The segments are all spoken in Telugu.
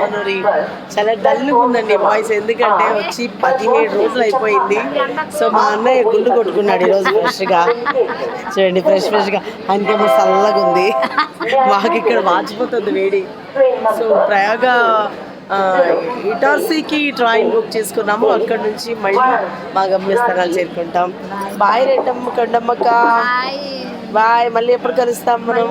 మనోరి చాలా డల్గా ఉందండి వాయిస్, ఎందుకంటే వచ్చి 17 రోజులు అయిపోయింది. సో మా అన్నయ్య గుండు కొట్టుకున్నాడు ఈరోజు ఫ్రెష్గా. చూడండి ఫ్రెష్గా, ఆయనకేమో చల్లగా ఉంది, మాకు ఇక్కడ వాచిపోతుంది వేడి. సో ప్రయాగ ఇటార్సీకి ట్రైన్ బుక్ చేసుకున్నాము, అక్కడ నుంచి మళ్ళీ మా గమ్యస్థానాలు చేరుకుంటాం. బాయ్ రెడ్డమ్మ కొండమ్మక్క, బాయ్. మళ్ళీ ఎప్పుడు కలుస్తాం మనం?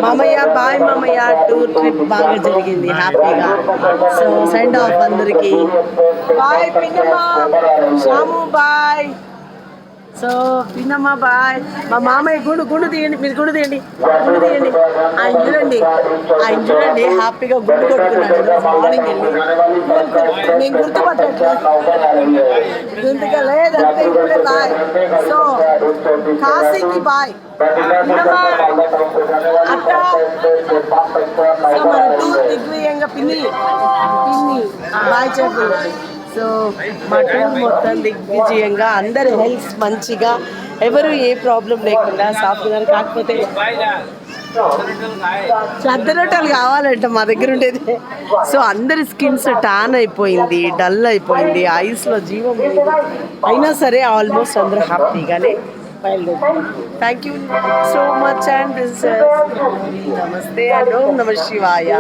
మామయ్య బాయ్ మామయ్య, టూర్ ట్రిప్ బాగా జరిగింది, హ్యాపీగా. సో సెండ్ ఆఫ్ అందరికి. బాయ్ పిన్నమ్మ, శ్యాము బాయ్. సో పిన్నమ్మ బాయ్. మా మామయ్య గుండు తీయండి, మీరు గుండు తీయండి. ఆయన చూడండి హ్యాపీగా గుండు కొట్టుకున్నాడు మార్నింగ్ వెళ్ళి. నేను గుర్తుపట్టట్లేదు, గుర్తుగా లేదంటే ఇప్పుడే బాయ్. సో కాశీకి బాయ్ అక్క. సో మన టూర్ దిగ్విజయంగా పిన్ని బాయ్ చెప్పు. సో మా టూర్ మొత్తం దిగ్విజయంగా, అందరి హెల్త్ మంచిగా, ఎవరు ఏ ప్రాబ్లం లేకుండా సాఫ్ట్గా. కాకపోతే రొట్టెలు కావాలంట మా దగ్గర ఉండేది. సో అందరి స్కిన్స్ టాన్ అయిపోయింది, డల్ అయిపోయింది, ఐస్లో జీవం లేదు. అయినా సరే ఆల్మోస్ట్ అందరూ హ్యాపీగానే బయలుదేరుతాం. Thank you so much and నమస్తే అండ్ ఓం నమ శివాయ.